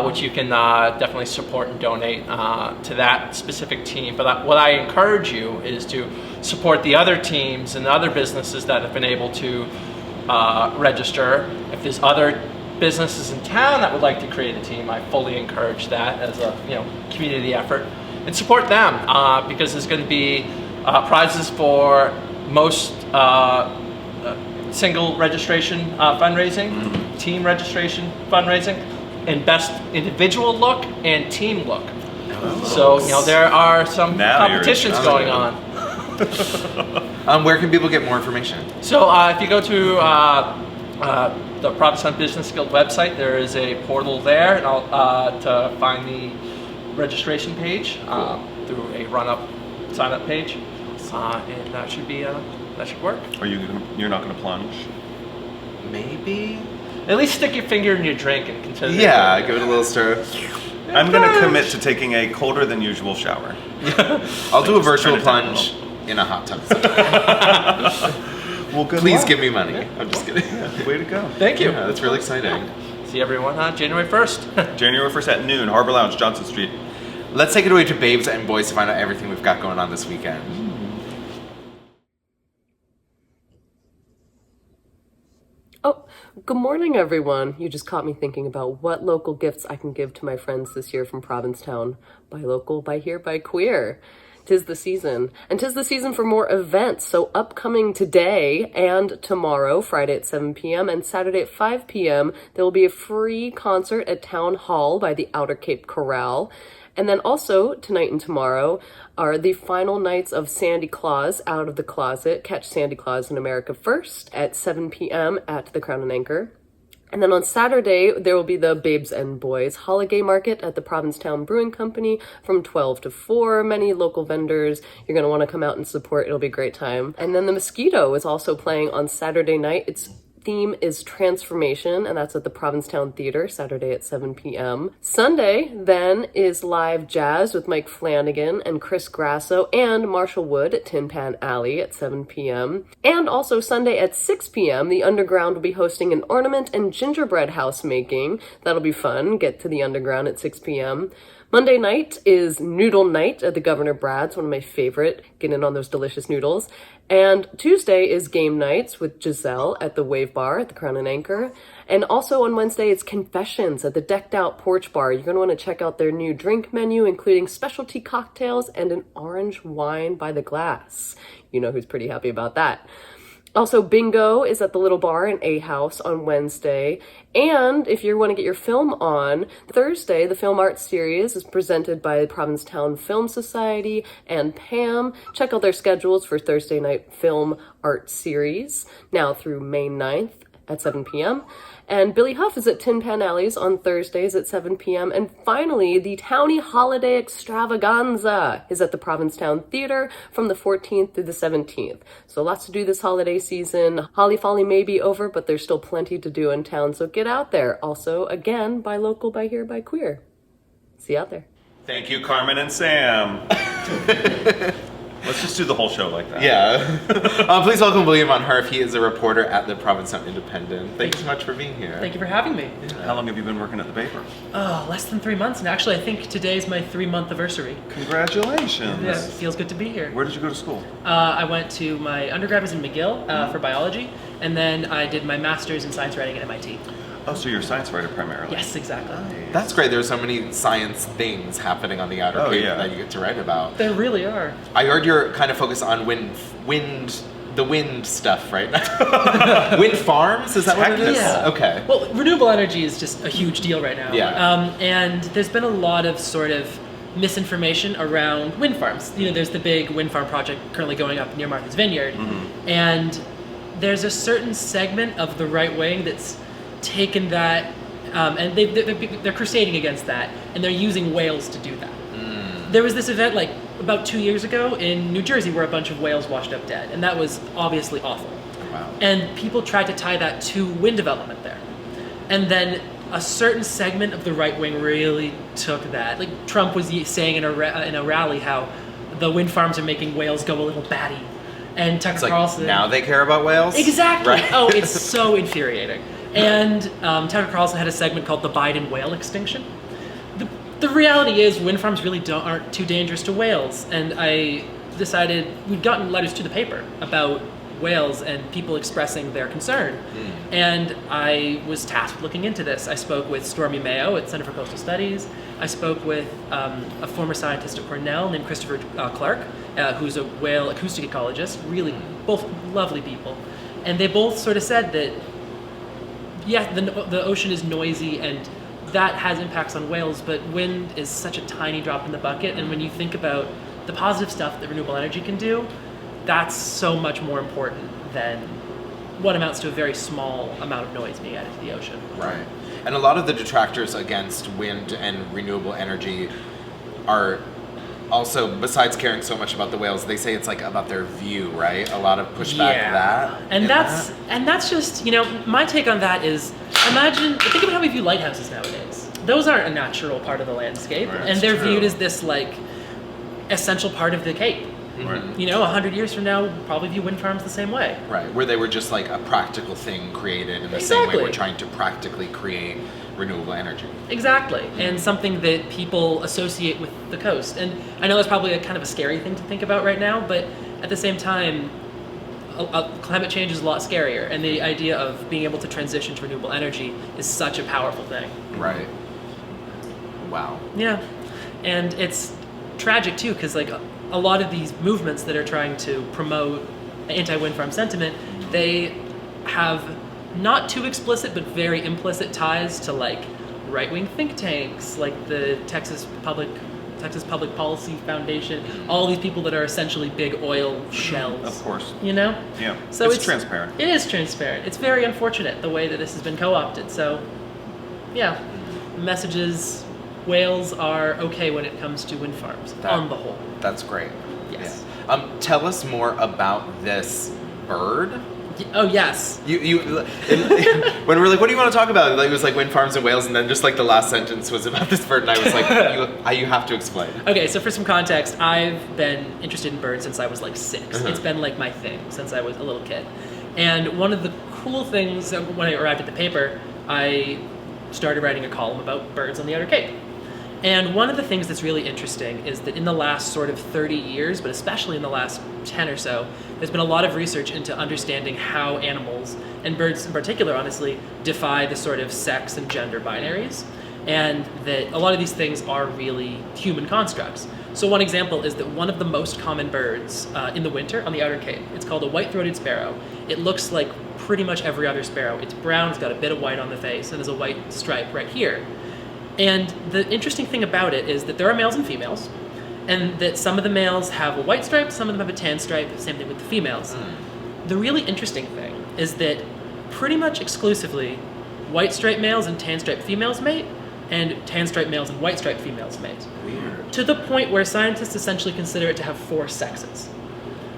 which you can definitely support and donate to that specific team. But what I encourage you is to support the other teams and other businesses that have been able to register. If there's other businesses in town that would like to create a team, I fully encourage that as a community effort, and support them because there's going to be prizes for most single registration fundraising, team registration fundraising, and best individual look and team look. So there are some competitions going on. Where can people get more information? So if you go to the Provincetown Business Guild website, there is a portal there, and to find the registration page through a run-up, sign-up page, and that should work. Are you're not going to plunge? Maybe. At least stick your finger in your drink and consider. Yeah, give it a little stir. I'm going to commit to taking a colder than usual shower. I'll do a virtual turn it down a plunge in a hot tub. Well, good Please luck. give me money. I'm just kidding. Yeah, way to go. Thank you. Yeah, that's really exciting. See everyone on January 1st. January 1st at noon, Harbor Lounge, Johnson Street. Let's take it away to Babes and Boys to find out everything we've got going on this weekend. Oh, good morning, everyone. You just caught me thinking about what local gifts I can give to my friends this year from Provincetown. Buy local, buy here, buy queer. 'Tis the season. And 'tis the season for more events. So upcoming today and tomorrow, Friday at 7 p.m. and Saturday at 5 p.m., there will be a free concert at Town Hall by the Outer Cape Chorale. And then also, tonight and tomorrow are the final nights of Sandy Claus Out of the Closet. Catch Sandy Claus in America First at 7 p.m. at the Crown and Anchor. And then on Saturday, there will be the Babes and Boys Holiday Market at the Provincetown Brewing Company from 12 to 4. Many local vendors. You're going to want to come out and support. It'll be a great time. And then the Mosquito is also playing on Saturday night. Its theme is transformation, and that's at the Provincetown Theater, Saturday at 7 p.m. Sunday, then, is live jazz with Mike Flanagan and Chris Grasso and Marshall Wood at Tin Pan Alley at 7 p.m. And also Sunday at 6 p.m., the Underground will be hosting an ornament and gingerbread house making. That'll be fun. Get to the Underground at 6 p.m. Monday night is Noodle Night at the Governor Brad's, one of my favorite. Get in on those delicious noodles. And Tuesday is Game Nights with Giselle at the Wave Bar at the Crown and Anchor. And also on Wednesday, it's Confessions at the Decked Out Porch Bar. You're going to want to check out their new drink menu, including specialty cocktails and an orange wine by the glass. You know who's pretty happy about that. Also, bingo is at the Little Bar in A House on Wednesday. And if you want to get your film on, Thursday, the Film Art Series is presented by the Provincetown Film Society and Pam. Check out their schedules for Thursday night Film Art Series, now through May 9th at 7 p.m. And Billy Huff is at Tin Pan Alley's on Thursdays at 7 p.m. And finally, the Townie Holiday Extravaganza is at the Provincetown Theater from the 14th through the 17th. So lots to do this holiday season. Holly Folly may be over, but there's still plenty to do in town, so get out there. Also, again, buy local, buy here, buy queer. See you out there. Thank you, Carmen and Sam. Let's just do the whole show like that. Yeah. Please welcome Willian on Herff. He is a reporter at the Provincetown Independent. Thank you so much for being here. Thank you for having me. How long have you been working at the paper? Oh, less than 3 months. And actually, I think today's my 3-month anniversary. Congratulations. Yeah, it feels good to be here. Where did you go to school? I went to my undergrad was in McGill for biology, and then I did my master's in science writing at MIT. Oh, so you're a science writer primarily? Yes, exactly. That's great. There's so many science things happening on the Outer Cape that you get to write about. There really are. I heard you're kind of focused on the wind stuff right now. Wind farms? Is that what it is? Yeah. Okay. Well, renewable energy is just a huge deal right now. Yeah. And there's been a lot of sort of misinformation around wind farms. You know, there's the big wind farm project currently going up near Martha's Vineyard, and there's a certain segment of the right wing that's taken that, and they're crusading against that, and they're using whales to do that. There was this event like about 2 years ago in New Jersey where a bunch of whales washed up dead, and that was obviously awful. Wow. And people tried to tie that to wind development there. And then a certain segment of the right wing really took that. Like Trump was saying in a rally how the wind farms are making whales go a little batty. And Tucker It's like, Carlson. now they care about whales? Exactly. Right. Oh, it's so infuriating. And Tucker Carlson had a segment called "The Biden Whale Extinction." The reality is, wind farms really aren't too dangerous to whales, and I decided we'd gotten letters to the paper about whales and people expressing their concern, and I was tasked with looking into this. I spoke with Stormy Mayo at Center for Coastal Studies. I spoke with a former scientist at Cornell named Christopher Clark, who's a whale acoustic ecologist. Really, both lovely people, and they both sort of said that yeah, the ocean is noisy and that has impacts on whales, but wind is such a tiny drop in the bucket, and when you think about the positive stuff that renewable energy can do, that's so much more important than what amounts to a very small amount of noise being added to the ocean. Right. And a lot of the detractors against wind and renewable energy are also, besides caring so much about the whales, they say it's like about their view, right? A lot of pushback that. And that's just, my take on that is, think about how we view lighthouses nowadays. Those aren't a natural part of the landscape, Right, and they're true. viewed as this like essential part of the Cape. Right. 100 years from now, we'll probably view wind farms the same way. Right, where they were just like a practical thing created in the same way Exactly. we're trying to practically create renewable energy. Exactly, and something that people associate with the coast. And I know that's probably a kind of a scary thing to think about right now, but at the same time, climate change is a lot scarier, and the idea of being able to transition to renewable energy is such a powerful thing. Right. Wow. Yeah, and it's tragic too, because like a lot of these movements that are trying to promote anti-wind farm sentiment, they have not too explicit but very implicit ties to like right-wing think tanks, like the Texas Public Policy Foundation, all these people that are essentially big oil shells. Of course. Yeah. So it's transparent. It is transparent. It's very unfortunate the way that this has been co-opted. So, yeah, the message is whales are okay when it comes to wind farms, on the whole. That's great. Yes. Yeah. Tell us more about this bird. Oh, yes. You when we were like, what do you want to talk about? Like, it was like wind farms and whales, and then just like the last sentence was about this bird, and I was like, you have to explain. Okay, so for some context, I've been interested in birds since I was like 6. Uh-huh. It's been like my thing since I was a little kid. And one of the cool things, when I arrived at the paper, I started writing a column about birds on the Outer Cape. And one of the things that's really interesting is that in the last sort of 30 years, but especially in the last 10 or so, there's been a lot of research into understanding how animals, and birds in particular, honestly, defy the sort of sex and gender binaries, and that a lot of these things are really human constructs. So one example is that one of the most common birds in the winter on the Outer Cape, it's called a white-throated sparrow. It looks like pretty much every other sparrow. It's brown, it's got a bit of white on the face, and there's a white stripe right here. And the interesting thing about it is that there are males and females, and that some of the males have a white stripe, some of them have a tan stripe, same thing with the females. The really interesting thing is that pretty much exclusively white stripe males and tan stripe females mate, and tan stripe males and white stripe females mate. Weird. To the point where scientists essentially consider it to have 4 sexes,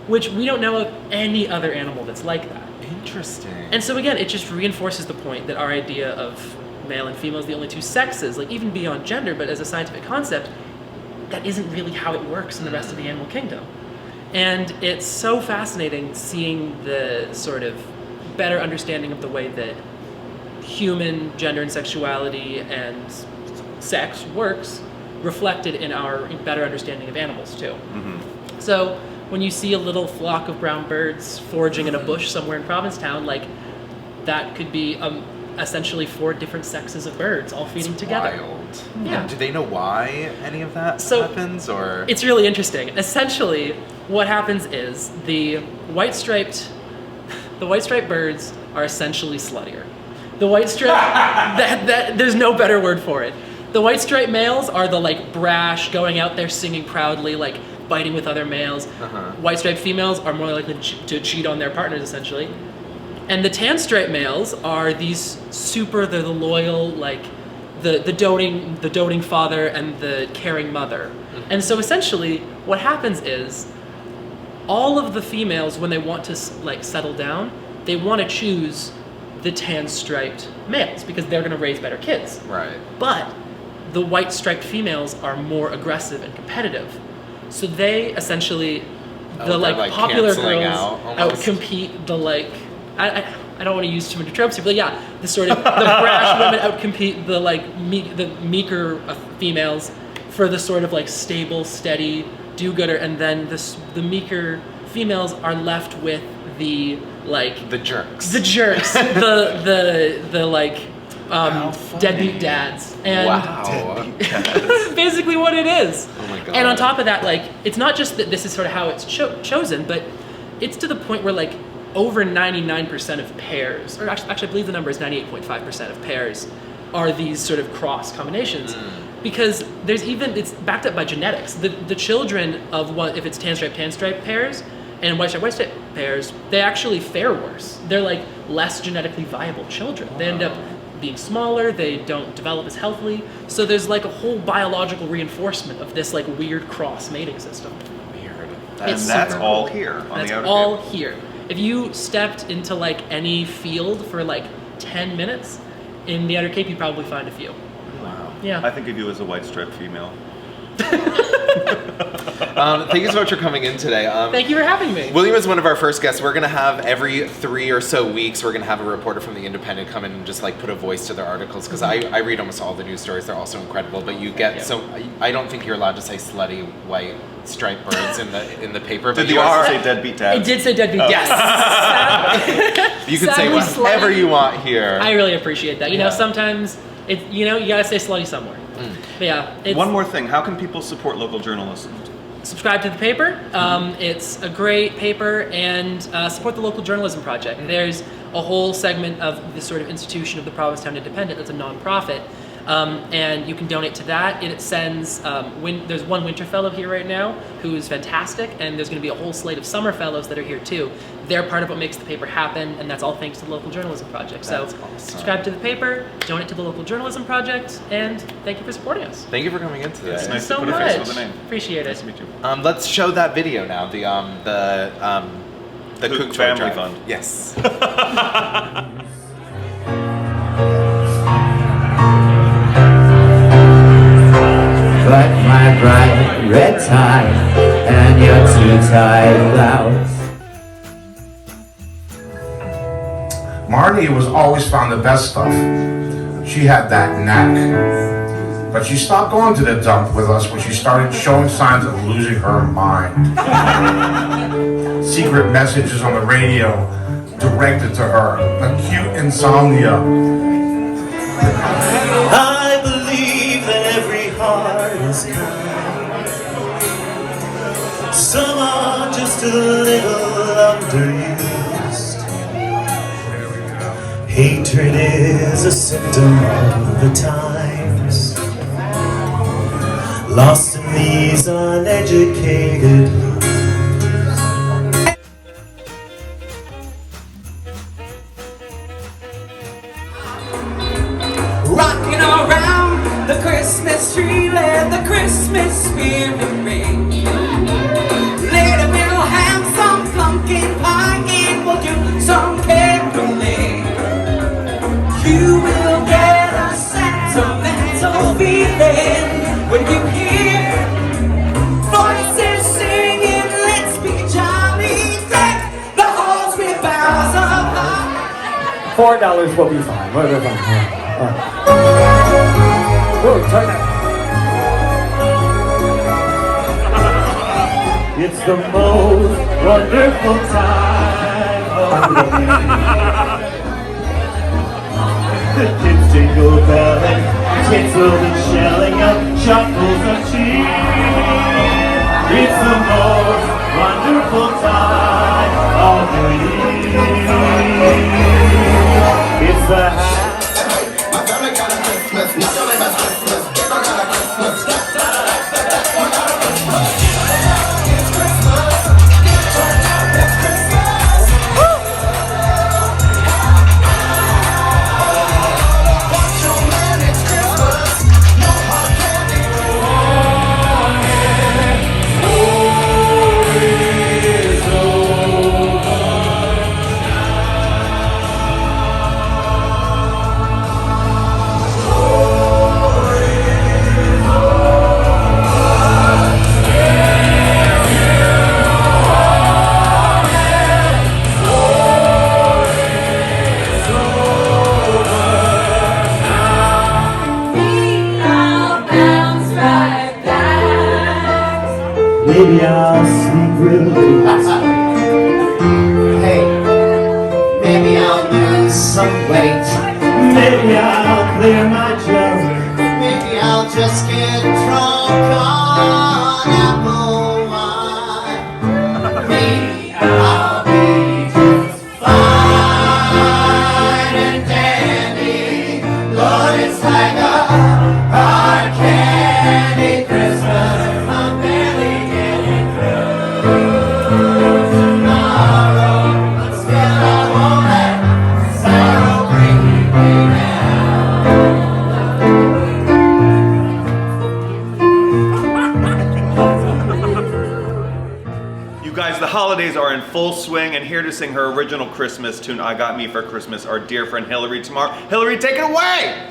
which we don't know of any other animal that's like that. Interesting. And so again, it just reinforces the point that our idea of male and female is the only 2 sexes, like even beyond gender, but as a scientific concept, that isn't really how it works in the rest of the animal kingdom. And it's so fascinating seeing the sort of better understanding of the way that human gender and sexuality and sex works reflected in our better understanding of animals too. Mm-hmm. So when you see a little flock of brown birds foraging in a bush somewhere in Provincetown, like that could be essentially 4 different sexes of birds all feeding together. Wild. Yeah. Do they know why any of that happens, or? It's really interesting. Essentially, what happens is the white-striped birds are essentially sluttier. The white stripe, there's no better word for it. The white striped males are the like brash, going out there singing proudly, like biting with other males. Uh-huh. White striped females are more likely to cheat on their partners, essentially. And the tan striped males are these they're the loyal, like the doting father and the caring mother. Mm-hmm. And so essentially what happens is all of the females, when they want to like settle down, they want to choose the tan striped males because they're going to raise better kids. Right. But the white striped females are more aggressive and competitive. So they essentially, the like popular girls out compete the like, I I don't want to use too many tropes here, but yeah, the sort of the brash women outcompete the like the meeker females for the sort of like stable, steady do-gooder, and then the meeker females are left with the like The jerks. the like deadbeat dads, and Wow. basically what it is. Oh my god. And on top of that, like, it's not just that this is sort of how it's chosen, but it's to the point where like over 99% of pairs, or actually I believe the number is 98.5% of pairs, are these sort of cross combinations. Because it's backed up by genetics. The children of what, if it's tan stripe pairs and white stripe pairs, they actually fare worse. They're like less genetically viable children. They end up being smaller, they don't develop as healthily. So there's like a whole biological reinforcement of this like weird cross mating system. Weird. And It's that's super all cool. here on That's the outer all cape. here. If you stepped into like any field for like 10 minutes in the Outer Cape, you'd probably find a few. Wow. Yeah. I think of you as a white striped female. Thank you so much for coming in today. Thank you for having me. William is one of our first guests. We're going to have every 3 or so weeks, we're going to have a reporter from The Independent come in and just like put a voice to their articles, because I read almost all the news stories. They're also incredible, but you get I don't think you're allowed to say slutty white striped birds in the paper. But Did you also say deadbeat dads? It did say deadbeat, yes. You can say Sadly, whatever slutty. you want here. I really appreciate that. You know, Yeah. sometimes you gotta say slutty somewhere. But yeah, it's, One more thing. How can people support local journalism? subscribe to the paper. It's a great paper, and support the local journalism project. There's a whole segment of this sort of institution of the Provincetown Independent that's a nonprofit, and you can donate to that. It sends, there's one winter fellow here right now who is fantastic, and there's going to be a whole slate of summer fellows that are here too. They're part of what makes the paper happen, and that's all thanks to the local journalism project. So That's awesome. subscribe to the paper, donate to the local journalism project, and thank you for supporting us. Thank you for coming in today. It's nice so to put much. a face with a name. Appreciate it. Nice to meet you. Let's show that video now. The Kook Kook Family Drive. Fund. Yes. But my bright red tie and your too tight blouse. Marnie was always found the best stuff. She had that knack. But she stopped going to the dump with us when she started showing signs of losing her mind. Secret messages on the radio directed to her. Acute insomnia. I believe that every heart is kind. Some are just a little underused. Hatred is a symptom of the times. Lost in these uneducated Rocking around the Christmas tree, let the Christmas spirit ring. Later we'll have some pumpkin pie and we'll do some caroling. You will get a sentimental feeling when you hear voices singing, let's be jolly, deck the halls with boughs of love. $4 will be fine. We're fine. Oh, turn that. It's the most wonderful time of the year. The kids jingle belling, kids will be shelling up shuffles of cheer. It's the most wonderful time of the year. It's the Maybe I'll clear my jug. Maybe I'll just get drunk on apple wine. Maybe I'll be just fine and dandy. Lord, it's like a hard candy Christmas. I'm barely getting through tomorrow, but still I won't let sorrow bring me You guys, the holidays are in full swing, and here to sing her original Christmas tune, I Got Me for Christmas, our dear friend Hilarie Tamar. Hilarie, take it away!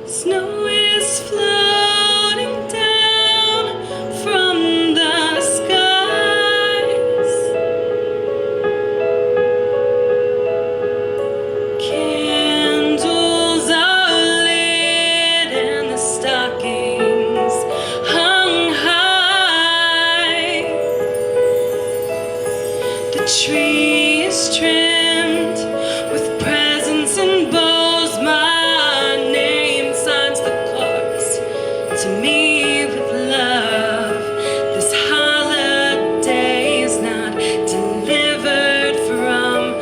Snow is floating down from the skies. Candles are lit and the stockings hung high. The tree is trimmed with presents and bows. My name signs the cards to me with love. This holiday is not delivered from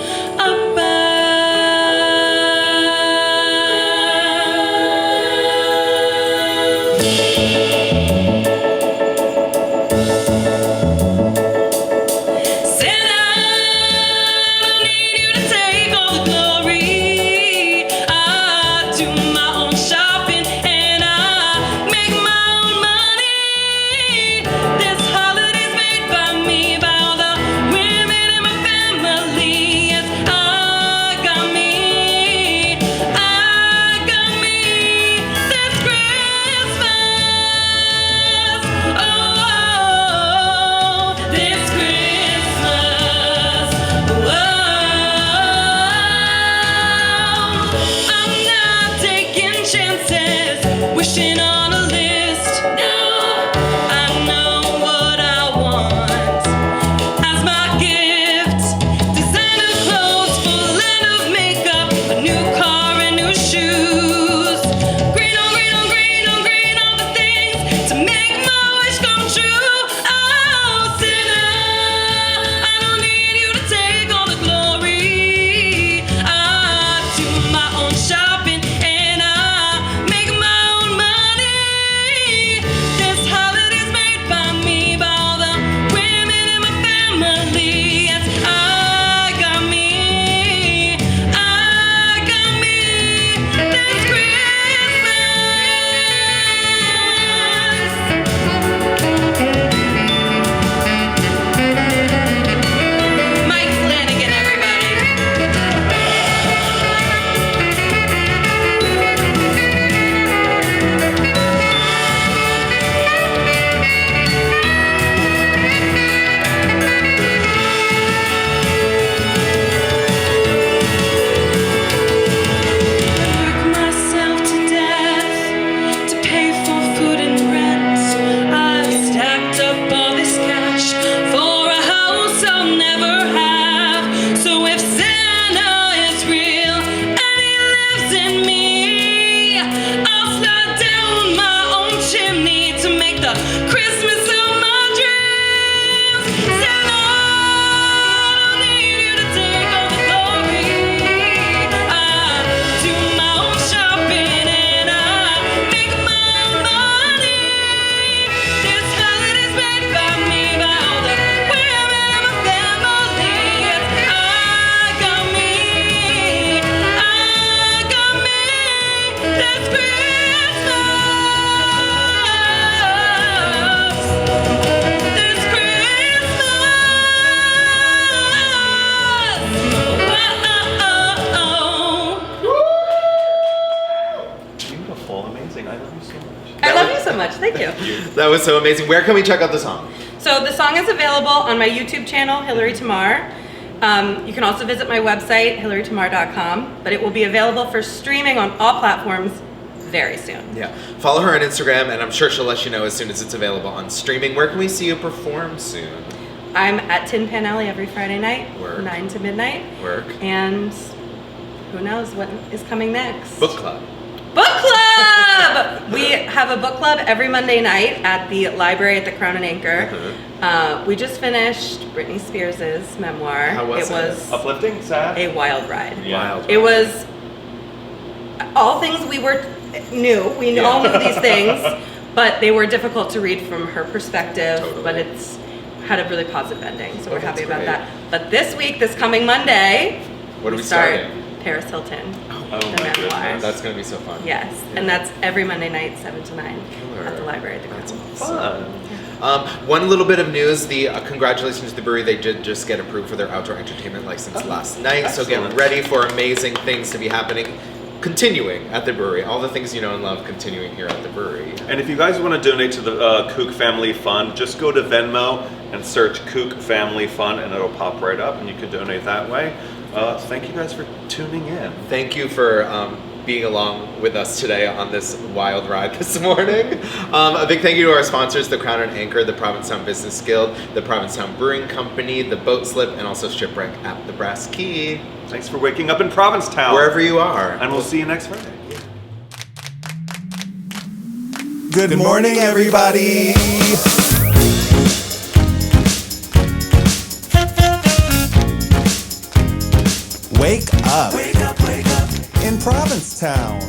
Santa, I don't need you to take all the glory. I do my own shopping and I make my own money. This holiday's made by me, by all the women in my family. Yes, I got me this Christmas. Oh, this Christmas. I'm not taking chances, wishing on a list. No, I know what I want as my gift. Designer clothes, full line of makeup, a new car and new shoes. Green on green on green on green, all the things to make my wish come true. Oh, Santa, I don't need you to take all the glory. I do my own shopping and I make my own money. This holiday's made by me, by all the women in my family. Yes, I got me this Christmas. Mike Flanagan, everybody. Work myself to death to pay for food and rent. I've stacked up all this cash for a house I'll never have. So if Santa is real and he lives in me, I'll slide down my own chimney to make the Christmas of my dreams. Santa, I don't need you to take all the glory. I do my own shopping and I make my own money. This holiday's made by me, by all the women in my family. Yes, I got me this Christmas. This Christmas. Beautiful, amazing. I love you so much. I love you so much. Thank you. That was so amazing. Where can we check out the song? So the song is available on my YouTube channel, Hilarie Tamar. You can also visit my website, hilarietamar.com, but it will be available for streaming on all platforms very soon. Yeah. Follow her on Instagram, and I'm sure she'll let you know as soon as it's available on streaming. Where can we see you perform soon? I'm at Tin Pan Alley every Friday night, Work. 9 to midnight. Work. And who knows what is coming next. Book club. Book club! We have a book club every Monday night at the library at the Crown and Anchor. We just finished Britney Spears' memoir. How was it? It was Uplifting? Sad? a wild ride. Yeah. It was all things we knew. We all knew these things, but they were difficult to read from her perspective. Totally. But it's had a really positive ending, so we're happy about great. that. But this week, this coming Monday, What are we start starting? Paris Hilton, Oh the my memoir. goodness. That's going to be so fun. Yes, and that's every Monday night, 7 to 9 Killer. at the library at the That's Crown. fun. One little bit of news, the congratulations to the brewery, they did just get approved for their outdoor entertainment license last night, so excellent. get ready for amazing things to be happening, continuing at the brewery. All the things you know and love continuing here at the brewery. And if you guys want to donate to the Kook Family Fund, just go to Venmo and search Kook Family Fund and it'll pop right up and you can donate that way. Thank you guys for tuning in. Thank you for being along with us today on this wild ride this morning. A big thank you to our sponsors, the Crown and Anchor, the Provincetown Business Guild, the Provincetown Brewing Company, the Boat Slip, and also Shipwreck at the Brass Key. Thanks for waking up in Provincetown. Wherever you are. And we'll see you next Friday. Good morning, everybody. Wake up. Wake up, wake up. In Provincetown.